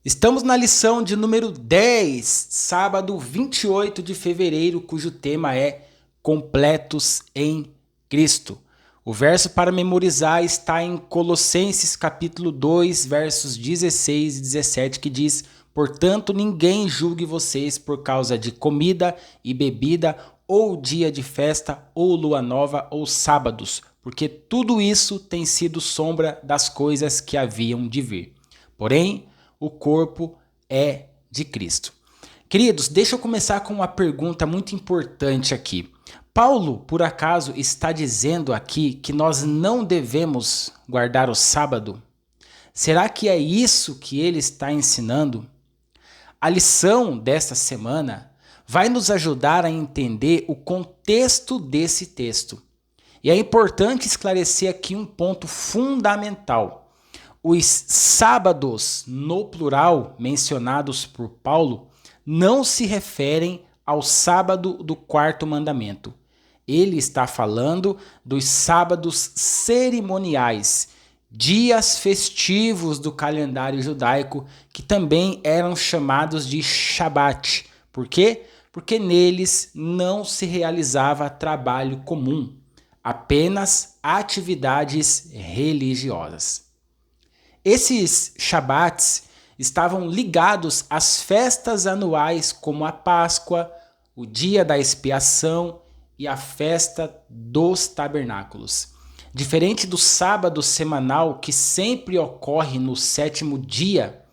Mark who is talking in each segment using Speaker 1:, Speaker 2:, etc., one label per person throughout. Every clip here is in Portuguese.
Speaker 1: Estamos na lição de número 10, sábado 28 de fevereiro, cujo tema é Completos em Cristo. O verso para memorizar está em Colossenses capítulo 2, versos 16 e 17, que diz: Portanto, ninguém julgue vocês por causa de comida e bebida, ou dia de festa, ou lua nova, ou sábados, porque tudo isso tem sido sombra das coisas que haviam de vir. Porém, o corpo é de Cristo. Queridos, deixa eu começar com uma pergunta muito importante aqui. Paulo, por acaso, está dizendo aqui que nós não devemos guardar o sábado? Será que é isso que ele está ensinando? A lição desta semana vai nos ajudar a entender o contexto desse texto. E é importante esclarecer aqui um ponto fundamental. Os sábados, no plural, mencionados por Paulo, não se referem ao sábado do quarto mandamento. Ele está falando dos sábados cerimoniais, dias festivos do calendário judaico, que também eram chamados de Shabat. Por quê? Porque neles não se realizava trabalho comum, apenas atividades religiosas. Esses Shabats estavam ligados às festas anuais como a Páscoa, o Dia da Expiação e a Festa dos Tabernáculos. Diferente do sábado semanal que sempre ocorre no sétimo dia,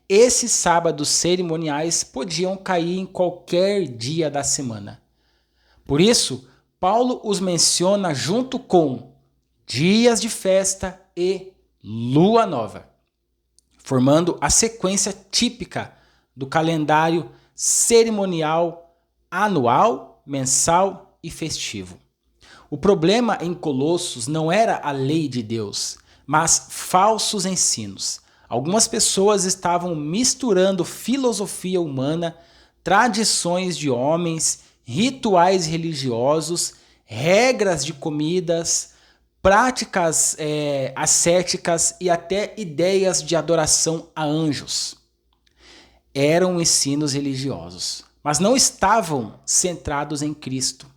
Speaker 1: esses sábados cerimoniais podiam cair em qualquer dia da semana. Por isso, Paulo os menciona junto com dias de festa e lua nova, formando a sequência típica do calendário cerimonial anual, mensal e festivo. O problema em Colossos não era a lei de Deus, mas falsos ensinos. Algumas pessoas estavam misturando filosofia humana, tradições de homens, rituais religiosos, regras de comidas, práticas ascéticas e até ideias de adoração a anjos. Eram ensinos religiosos, mas não estavam centrados em Cristo.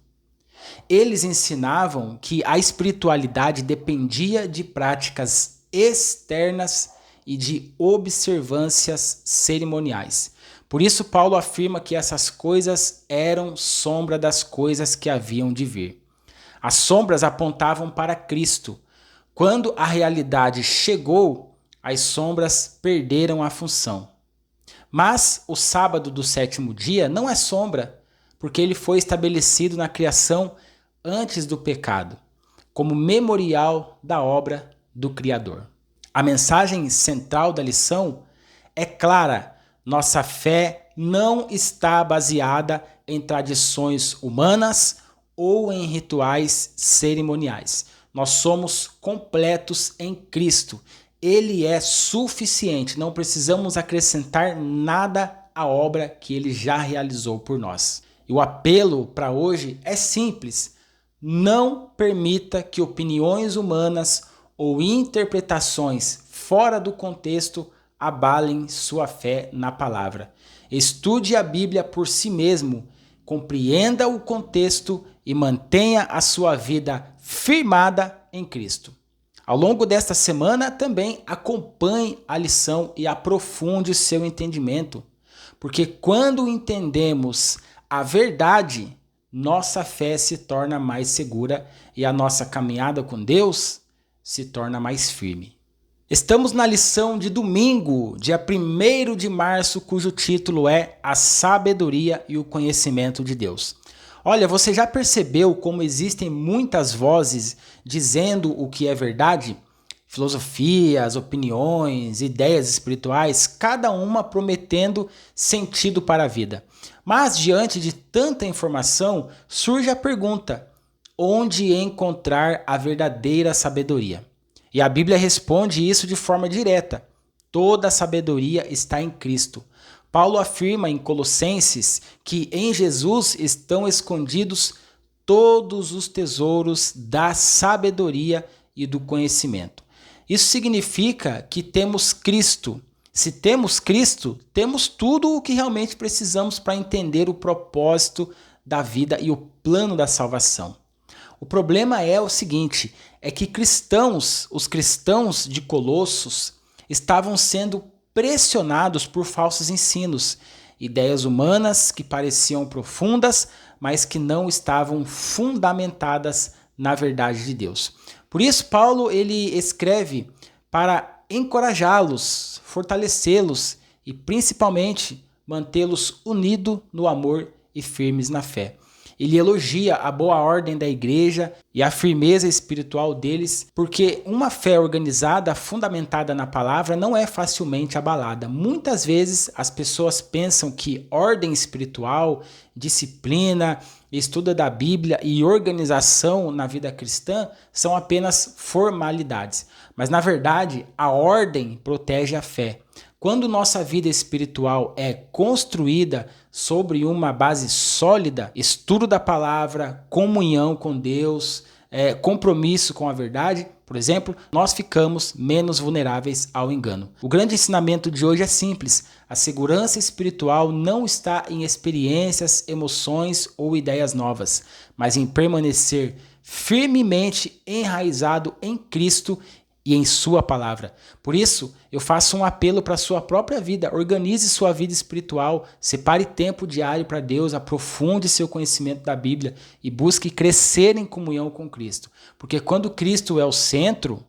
Speaker 1: Eles ensinavam que a espiritualidade dependia de práticas externas e de observâncias cerimoniais. Por isso, Paulo afirma que essas coisas eram sombra das coisas que haviam de vir. As sombras apontavam para Cristo. Quando a realidade chegou, as sombras perderam a função. Mas o sábado do sétimo dia não é sombra, porque ele foi estabelecido na criação antes do pecado, como memorial da obra do Criador. A mensagem central da lição é clara: nossa fé não está baseada em tradições humanas ou em rituais cerimoniais. Nós somos completos em Cristo. Ele é suficiente, não precisamos acrescentar nada à obra que ele já realizou por nós. E o apelo para hoje é simples: não permita que opiniões humanas ou interpretações fora do contexto abalem sua fé na palavra. Estude a Bíblia por si mesmo, compreenda o contexto e mantenha a sua vida firmada em Cristo. Ao longo desta semana também acompanhe a lição e aprofunde seu entendimento, porque quando entendemos a verdade, nossa fé se torna mais segura e a nossa caminhada com Deus se torna mais firme. Estamos na lição de domingo, dia 1º de março, cujo título é A Sabedoria e o Conhecimento de Deus. Olha, você já percebeu como existem muitas vozes dizendo o que é verdade? Filosofias, opiniões, ideias espirituais, cada uma prometendo sentido para a vida. Mas diante de tanta informação, surge a pergunta: onde encontrar a verdadeira sabedoria? E a Bíblia responde isso de forma direta: toda a sabedoria está em Cristo. Paulo afirma em Colossenses que em Jesus estão escondidos todos os tesouros da sabedoria e do conhecimento. Isso significa que temos Cristo Se temos Cristo, temos tudo o que realmente precisamos para entender o propósito da vida e o plano da salvação. O problema é o seguinte, é que os cristãos de Colossos estavam sendo pressionados por falsos ensinos, ideias humanas que pareciam profundas, mas que não estavam fundamentadas na verdade de Deus. Por isso, Paulo ele escreve para encorajá-los, fortalecê-los e principalmente mantê-los unidos no amor e firmes na fé. Ele elogia a boa ordem da igreja e a firmeza espiritual deles, porque uma fé organizada, fundamentada na palavra, não é facilmente abalada. Muitas vezes as pessoas pensam que ordem espiritual, disciplina, estudo da Bíblia e organização na vida cristã são apenas formalidades. Mas na verdade, a ordem protege a fé. Quando nossa vida espiritual é construída sobre uma base sólida, estudo da palavra, comunhão com Deus, compromisso com a verdade, por exemplo, nós ficamos menos vulneráveis ao engano. O grande ensinamento de hoje é simples. A segurança espiritual não está em experiências, emoções ou ideias novas, mas em permanecer firmemente enraizado em Cristo e em sua palavra. Por isso, eu faço um apelo para a sua própria vida. Organize sua vida espiritual, separe tempo diário para Deus, aprofunde seu conhecimento da Bíblia e busque crescer em comunhão com Cristo. Porque quando Cristo é o centro,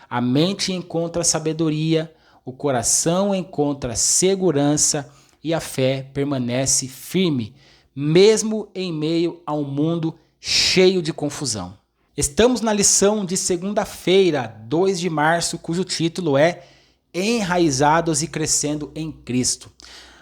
Speaker 1: a mente encontra sabedoria, o coração encontra segurança e a fé permanece firme, mesmo em meio a um mundo cheio de confusão. Estamos na lição de segunda-feira, 2 de março, cujo título é Enraizados e Crescendo em Cristo.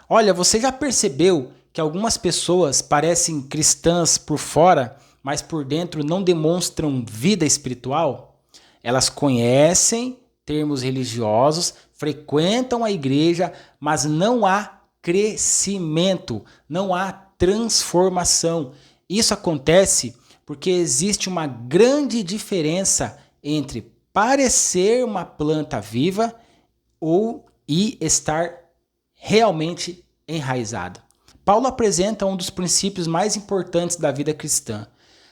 Speaker 1: Olha, você já percebeu que algumas pessoas parecem cristãs por fora, mas por dentro não demonstram vida espiritual? Elas conhecem termos religiosos, frequentam a igreja, mas não há crescimento, não há transformação. Isso acontece porque existe uma grande diferença entre parecer uma planta viva e estar realmente enraizado. Paulo apresenta um dos princípios mais importantes da vida cristã.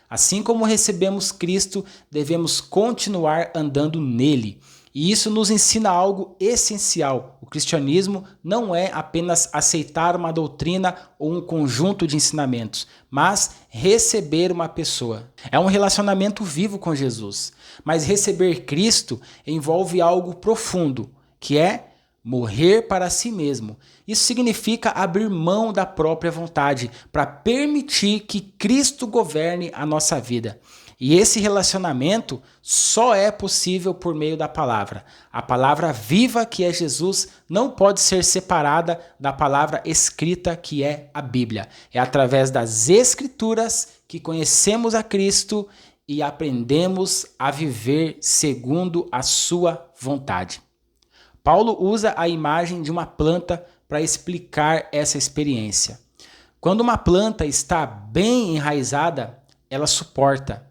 Speaker 1: Assim como recebemos Cristo, devemos continuar andando nele. E isso nos ensina algo essencial. O cristianismo não é apenas aceitar uma doutrina ou um conjunto de ensinamentos, mas receber uma pessoa. É um relacionamento vivo com Jesus. Mas receber Cristo envolve algo profundo, que é morrer para si mesmo. Isso significa abrir mão da própria vontade para permitir que Cristo governe a nossa vida. E esse relacionamento só é possível por meio da palavra. A palavra viva, que é Jesus, não pode ser separada da palavra escrita, que é a Bíblia. É através das Escrituras que conhecemos a Cristo e aprendemos a viver segundo a sua vontade. Paulo usa a imagem de uma planta para explicar essa experiência. Quando uma planta está bem enraizada, ela suporta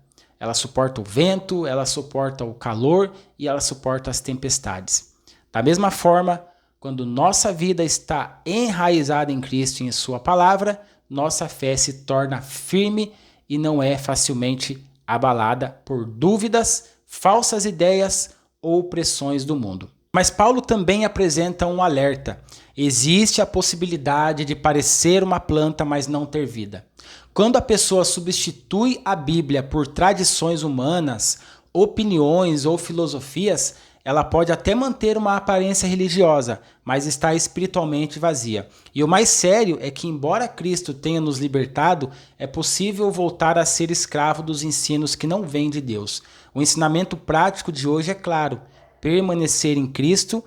Speaker 1: o vento, ela suporta o calor e ela suporta as tempestades. Da mesma forma, quando nossa vida está enraizada em Cristo e em sua palavra, nossa fé se torna firme e não é facilmente abalada por dúvidas, falsas ideias ou pressões do mundo. Mas Paulo também apresenta um alerta. Existe a possibilidade de parecer uma planta, mas não ter vida. Quando a pessoa substitui a Bíblia por tradições humanas, opiniões ou filosofias, ela pode até manter uma aparência religiosa, mas está espiritualmente vazia. E o mais sério é que, embora Cristo tenha nos libertado, é possível voltar a ser escravo dos ensinos que não vêm de Deus. O ensinamento prático de hoje é claro. Permanecer em Cristo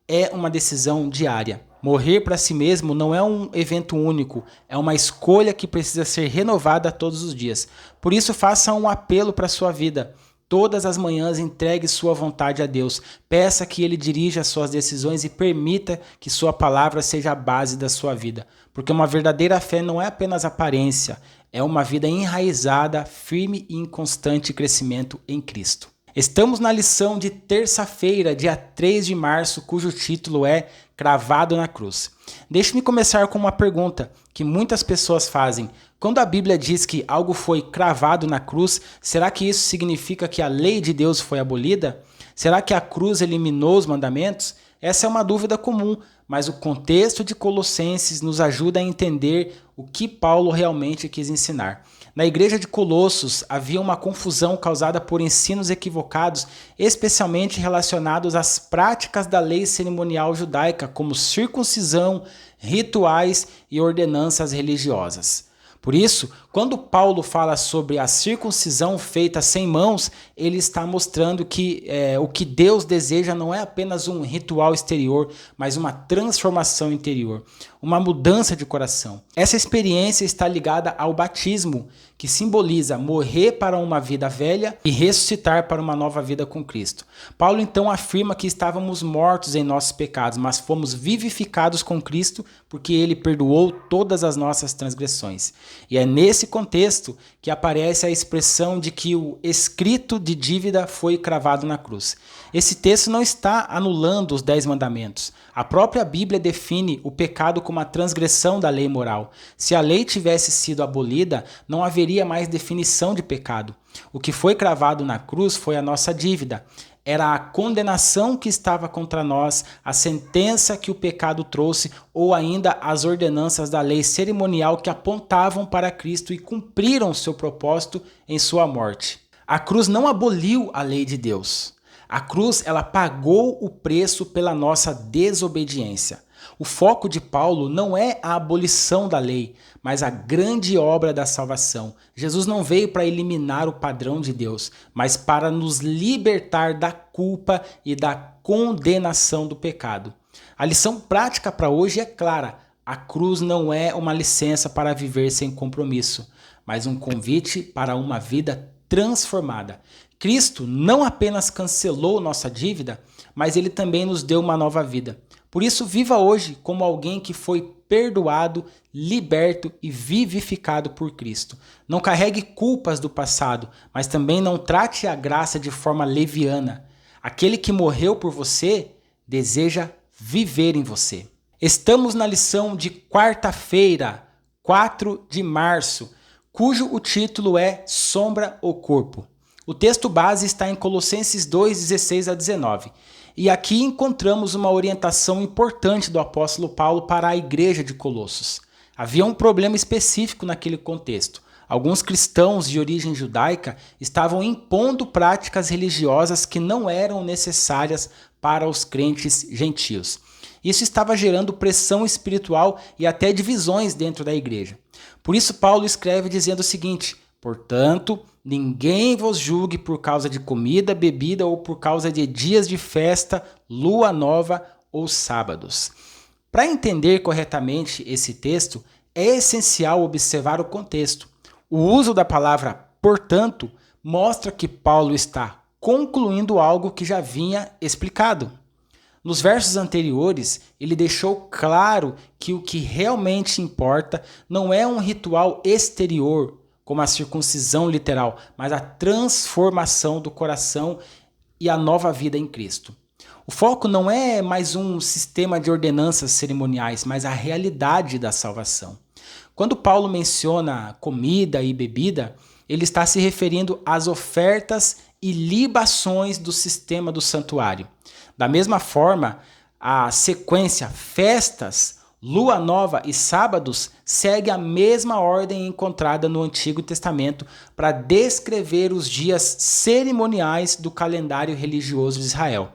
Speaker 1: é uma decisão diária. Morrer para si mesmo não é um evento único, é uma escolha que precisa ser renovada todos os dias. Por isso, faça um apelo para a sua vida. Todas as manhãs entregue sua vontade a Deus. Peça que Ele dirija as suas decisões e permita que sua palavra seja a base da sua vida. Porque uma verdadeira fé não é apenas aparência, é uma vida enraizada, firme e em constante crescimento em Cristo. Estamos na lição de terça-feira, dia 3 de março, cujo título é Cravado na Cruz. Deixe-me começar com uma pergunta que muitas pessoas fazem. Quando a Bíblia diz que algo foi cravado na cruz, será que isso significa que a lei de Deus foi abolida? Será que a cruz eliminou os mandamentos? Essa é uma dúvida comum, mas o contexto de Colossenses nos ajuda a entender o que Paulo realmente quis ensinar. Na igreja de Colossos havia uma confusão causada por ensinos equivocados, especialmente relacionados às práticas da lei cerimonial judaica, como circuncisão, rituais e ordenanças religiosas. Por isso, quando Paulo fala sobre a circuncisão feita sem mãos, ele está mostrando que o que Deus deseja não é apenas um ritual exterior, mas uma transformação interior, uma mudança de coração. Essa experiência está ligada ao batismo, que simboliza morrer para uma vida velha e ressuscitar para uma nova vida com Cristo. Paulo então afirma que estávamos mortos em nossos pecados, mas fomos vivificados com Cristo porque ele perdoou todas as nossas transgressões. E é nesse contexto que aparece a expressão de que o escrito de dívida foi cravado na cruz. Esse texto não está anulando os 10 mandamentos. A própria Bíblia define o pecado como a transgressão da lei moral. Se a lei tivesse sido abolida, não haveria mais definição de pecado. O que foi cravado na cruz foi a nossa dívida. Era a condenação que estava contra nós, a sentença que o pecado trouxe, ou ainda as ordenanças da lei cerimonial que apontavam para Cristo e cumpriram seu propósito em sua morte. A cruz não aboliu a lei de Deus. A cruz, ela pagou o preço pela nossa desobediência. O foco de Paulo não é a abolição da lei, mas a grande obra da salvação. Jesus não veio para eliminar o padrão de Deus, mas para nos libertar da culpa e da condenação do pecado. A lição prática para hoje é clara. A cruz não é uma licença para viver sem compromisso, mas um convite para uma vida transformada. Cristo não apenas cancelou nossa dívida, mas ele também nos deu uma nova vida. Por isso, viva hoje como alguém que foi perdoado, liberto e vivificado por Cristo. Não carregue culpas do passado, mas também não trate a graça de forma leviana. Aquele que morreu por você deseja viver em você. Estamos na lição de quarta-feira, 4 de março, cujo o título é Sombra ou Corpo. O texto base está em Colossenses 2, 16 a 19. E aqui encontramos uma orientação importante do apóstolo Paulo para a igreja de Colossos. Havia um problema específico naquele contexto. Alguns cristãos de origem judaica estavam impondo práticas religiosas que não eram necessárias para os crentes gentios. Isso estava gerando pressão espiritual e até divisões dentro da igreja. Por isso Paulo escreve dizendo o seguinte: portanto, ninguém vos julgue por causa de comida, bebida ou por causa de dias de festa, lua nova ou sábados. Para entender corretamente esse texto, é essencial observar o contexto. O uso da palavra portanto mostra que Paulo está concluindo algo que já vinha explicado. Nos versos anteriores, ele deixou claro que o que realmente importa não é um ritual exterior, como a circuncisão literal, mas a transformação do coração e a nova vida em Cristo. O foco não é mais um sistema de ordenanças cerimoniais, mas a realidade da salvação. Quando Paulo menciona comida e bebida, ele está se referindo às ofertas e libações do sistema do santuário. Da mesma forma, a sequência festas, lua nova e sábados segue a mesma ordem encontrada no Antigo Testamento para descrever os dias cerimoniais do calendário religioso de Israel.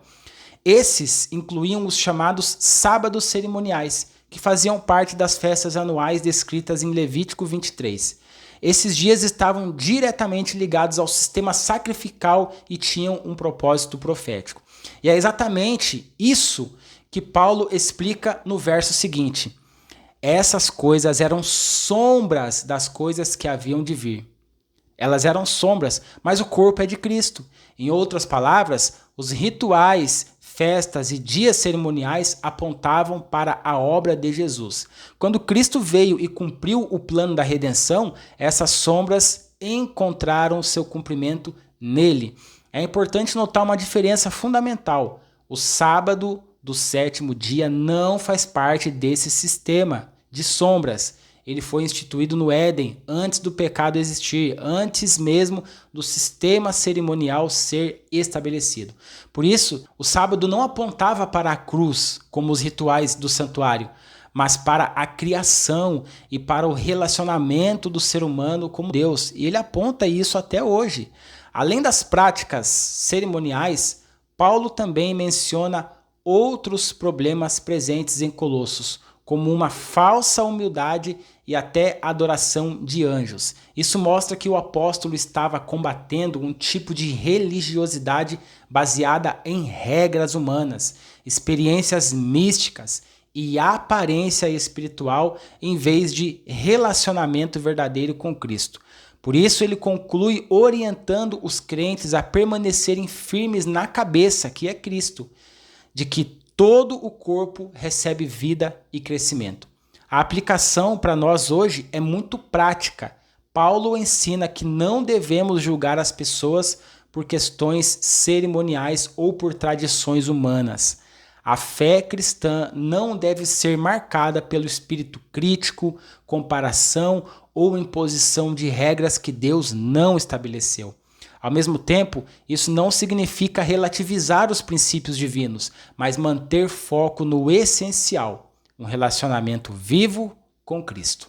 Speaker 1: Esses incluíam os chamados sábados cerimoniais, que faziam parte das festas anuais descritas em Levítico 23. Esses dias estavam diretamente ligados ao sistema sacrificial e tinham um propósito profético. E é exatamente isso que Paulo explica no verso seguinte. Essas coisas eram sombras das coisas que haviam de vir. Elas eram sombras, mas o corpo é de Cristo. Em outras palavras, os rituais, festas e dias cerimoniais apontavam para a obra de Jesus. Quando Cristo veio e cumpriu o plano da redenção, essas sombras encontraram seu cumprimento nele. É importante notar uma diferença fundamental. O sábado do sétimo dia não faz parte desse sistema de sombras. Ele foi instituído no Éden antes do pecado existir, antes mesmo do sistema cerimonial ser estabelecido. Por isso, o sábado não apontava para a cruz, como os rituais do santuário, mas para a criação e para o relacionamento do ser humano com Deus. E ele aponta isso até hoje. Além das práticas cerimoniais, Paulo também menciona outros problemas presentes em Colossos, como uma falsa humildade e até adoração de anjos. Isso mostra que o apóstolo estava combatendo um tipo de religiosidade baseada em regras humanas, experiências místicas e aparência espiritual em vez de relacionamento verdadeiro com Cristo. Por isso ele conclui orientando os crentes a permanecerem firmes na cabeça, que é Cristo, de que todo o corpo recebe vida e crescimento. A aplicação para nós hoje é muito prática. Paulo ensina que não devemos julgar as pessoas por questões cerimoniais ou por tradições humanas. A fé cristã não deve ser marcada pelo espírito crítico, comparação ou imposição de regras que Deus não estabeleceu. Ao mesmo tempo, isso não significa relativizar os princípios divinos, mas manter foco no essencial, um relacionamento vivo com Cristo.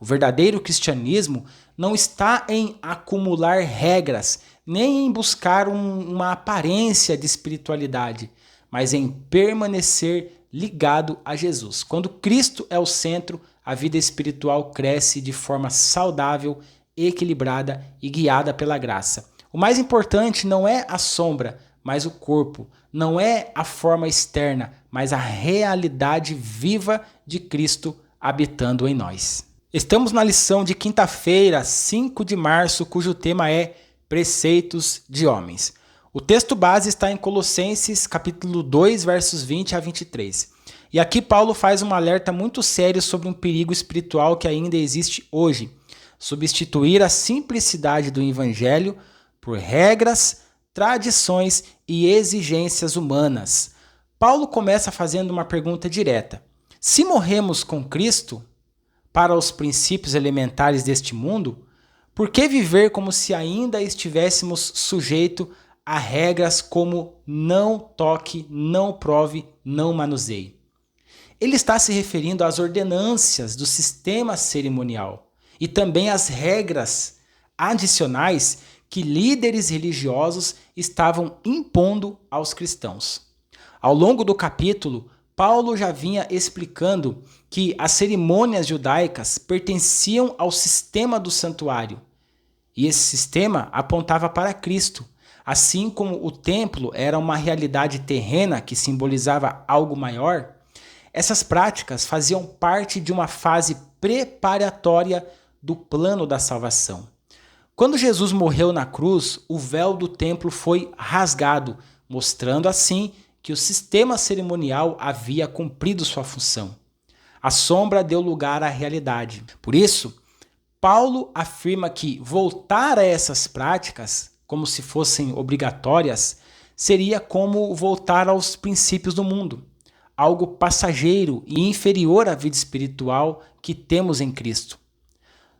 Speaker 1: O verdadeiro cristianismo não está em acumular regras, nem em buscar uma aparência de espiritualidade, mas em permanecer ligado a Jesus. Quando Cristo é o centro, a vida espiritual cresce de forma saudável, equilibrada e guiada pela graça. O mais importante não é a sombra, mas o corpo. Não é a forma externa, mas a realidade viva de Cristo habitando em nós. Estamos na lição de quinta-feira, 5 de março, cujo tema é Preceitos de Homens. O texto base está em Colossenses, capítulo 2, versos 20 a 23. E aqui Paulo faz um alerta muito sério sobre um perigo espiritual que ainda existe hoje. Substituir a simplicidade do evangelho por regras, tradições e exigências humanas. Paulo começa fazendo uma pergunta direta. Se morremos com Cristo para os princípios elementares deste mundo, por que viver como se ainda estivéssemos sujeitos a regras como não toque, não prove, não manuseie? Ele está se referindo às ordenâncias do sistema cerimonial e também às regras adicionais que líderes religiosos estavam impondo aos cristãos. Ao longo do capítulo, Paulo já vinha explicando que as cerimônias judaicas pertenciam ao sistema do santuário, e esse sistema apontava para Cristo, assim como o templo era uma realidade terrena que simbolizava algo maior. Essas práticas faziam parte de uma fase preparatória do plano da salvação. Quando Jesus morreu na cruz, o véu do templo foi rasgado, mostrando assim que o sistema cerimonial havia cumprido sua função. A sombra deu lugar à realidade. Por isso, Paulo afirma que voltar a essas práticas, como se fossem obrigatórias, seria como voltar aos princípios do mundo, algo passageiro e inferior à vida espiritual que temos em Cristo.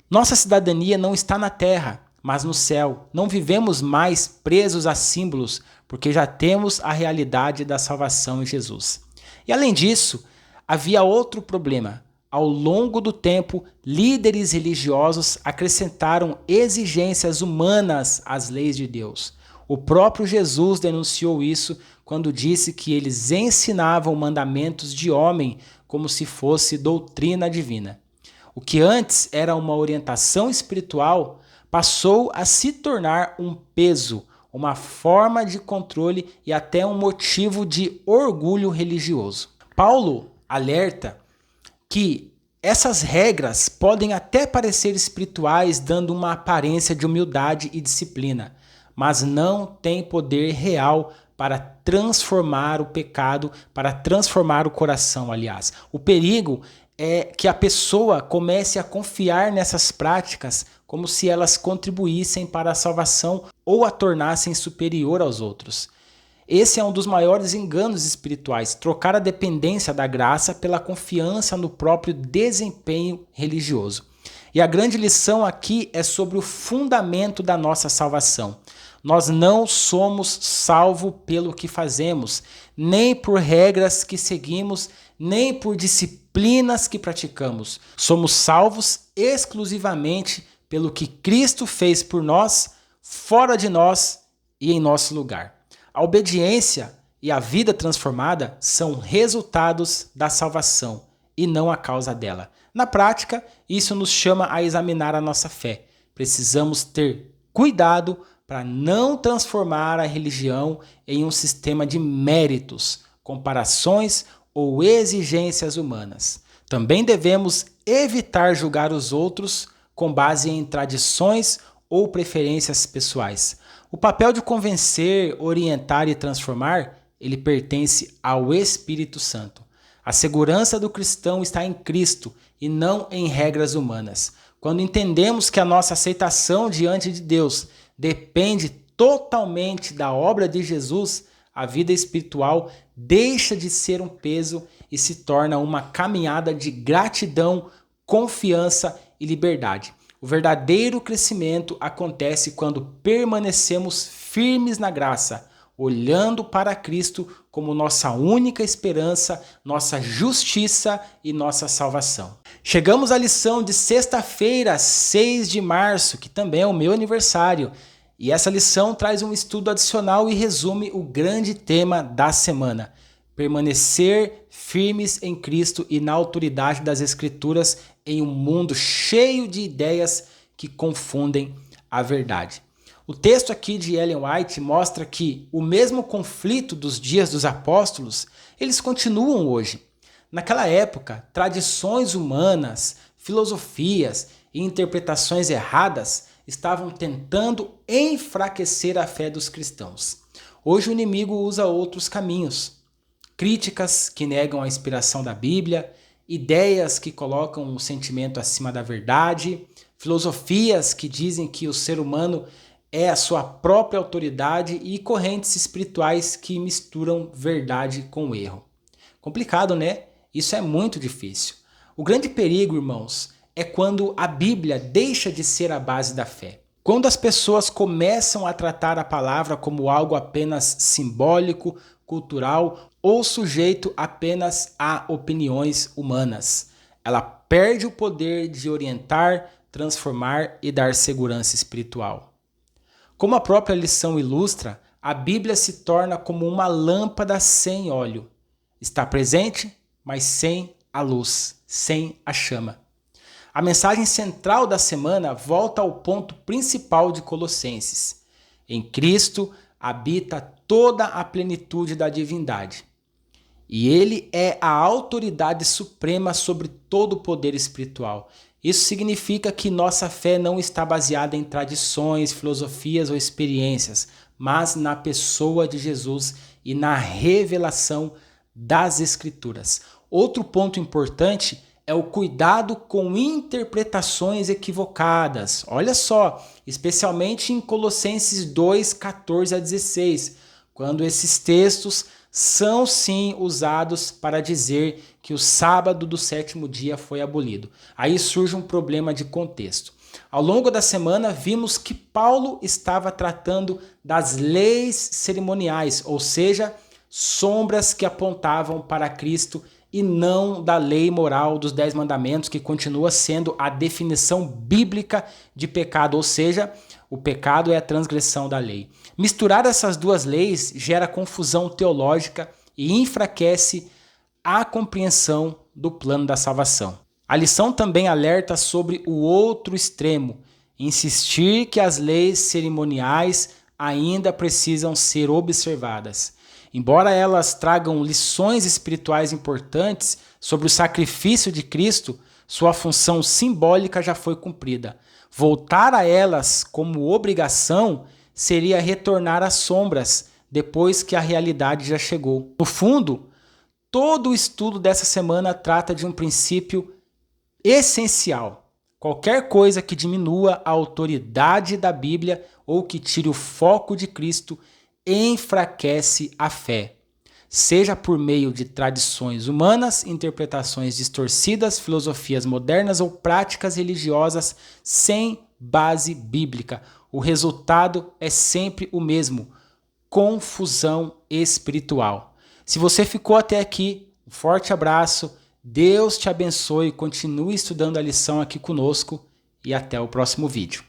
Speaker 1: Nossa cidadania não está na terra, mas no céu. Não vivemos mais presos a símbolos, porque já temos a realidade da salvação em Jesus. E além disso, havia outro problema. Ao longo do tempo, líderes religiosos acrescentaram exigências humanas às leis de Deus. O próprio Jesus denunciou isso quando disse que eles ensinavam mandamentos de homem como se fosse doutrina divina. O que antes era uma orientação espiritual passou a se tornar um peso, uma forma de controle e até um motivo de orgulho religioso. Paulo alerta que essas regras podem até parecer espirituais, dando uma aparência de humildade e disciplina, mas não têm poder real para transformar o pecado, para transformar o coração, aliás. O perigo é que a pessoa comece a confiar nessas práticas como se elas contribuíssem para a salvação ou a tornassem superior aos outros. Esse é um dos maiores enganos espirituais, trocar a dependência da graça pela confiança no próprio desempenho religioso. E a grande lição aqui é sobre o fundamento da nossa salvação. Nós não somos salvos pelo que fazemos, nem por regras que seguimos, nem por disciplinas que praticamos. Somos salvos exclusivamente pelo que Cristo fez por nós, fora de nós e em nosso lugar. A obediência e a vida transformada são resultados da salvação e não a causa dela. Na prática, isso nos chama a examinar a nossa fé. Precisamos ter cuidado para não transformar a religião em um sistema de méritos, comparações ou exigências humanas. Também devemos evitar julgar os outros com base em tradições ou preferências pessoais. O papel de convencer, orientar e transformar, ele pertence ao Espírito Santo. A segurança do cristão está em Cristo e não em regras humanas. Quando entendemos que a nossa aceitação diante de Deus depende totalmente da obra de Jesus, a vida espiritual deixa de ser um peso e se torna uma caminhada de gratidão, confiança e liberdade. O verdadeiro crescimento acontece quando permanecemos firmes na graça, olhando para Cristo como nossa única esperança, nossa justiça e nossa salvação. Chegamos à lição de sexta-feira, 6 de março, que também é o meu aniversário. E essa lição traz um estudo adicional e resume o grande tema da semana: permanecer firmes em Cristo e na autoridade das Escrituras em um mundo cheio de ideias que confundem a verdade. O texto aqui de Ellen White mostra que o mesmo conflito dos dias dos apóstolos, eles continuam hoje. Naquela época, tradições humanas, filosofias e interpretações erradas estavam tentando enfraquecer a fé dos cristãos. Hoje o inimigo usa outros caminhos. Críticas que negam a inspiração da Bíblia, ideias que colocam o sentimento acima da verdade, filosofias que dizem que o ser humano é a sua própria autoridade e correntes espirituais que misturam verdade com erro. Complicado, né? Isso é muito difícil. O grande perigo, irmãos, é quando a Bíblia deixa de ser a base da fé. Quando as pessoas começam a tratar a palavra como algo apenas simbólico, cultural ou sujeito apenas a opiniões humanas. Ela perde o poder de orientar, transformar e dar segurança espiritual. Como a própria lição ilustra, a Bíblia se torna como uma lâmpada sem óleo. Está presente, mas sem a luz, sem a chama. A mensagem central da semana volta ao ponto principal de Colossenses. Em Cristo habita toda a plenitude da divindade. E Ele é a autoridade suprema sobre todo o poder espiritual. Isso significa que nossa fé não está baseada em tradições, filosofias ou experiências, mas na pessoa de Jesus e na revelação das Escrituras. Outro ponto importante é o cuidado com interpretações equivocadas. Olha só, especialmente em Colossenses 2, 14 a 16, quando esses textos são sim usados para dizer que o sábado do sétimo dia foi abolido. Aí surge um problema de contexto. Ao longo da semana vimos que Paulo estava tratando das leis cerimoniais, ou seja, sombras que apontavam para Cristo e não da lei moral dos 10 mandamentos, que continua sendo a definição bíblica de pecado, ou seja, o pecado é a transgressão da lei. Misturar essas duas leis gera confusão teológica e enfraquece a compreensão do plano da salvação. A lição também alerta sobre o outro extremo, insistir que as leis cerimoniais ainda precisam ser observadas. Embora elas tragam lições espirituais importantes sobre o sacrifício de Cristo, sua função simbólica já foi cumprida. Voltar a elas como obrigação seria retornar às sombras, depois que a realidade já chegou. No fundo, todo o estudo dessa semana trata de um princípio essencial. Qualquer coisa que diminua a autoridade da Bíblia ou que tire o foco de Cristo enfraquece a fé, seja por meio de tradições humanas, interpretações distorcidas, filosofias modernas ou práticas religiosas sem base bíblica. O resultado é sempre o mesmo: confusão espiritual. Se você ficou até aqui, um forte abraço, Deus te abençoe, continue estudando a lição aqui conosco e até o próximo vídeo.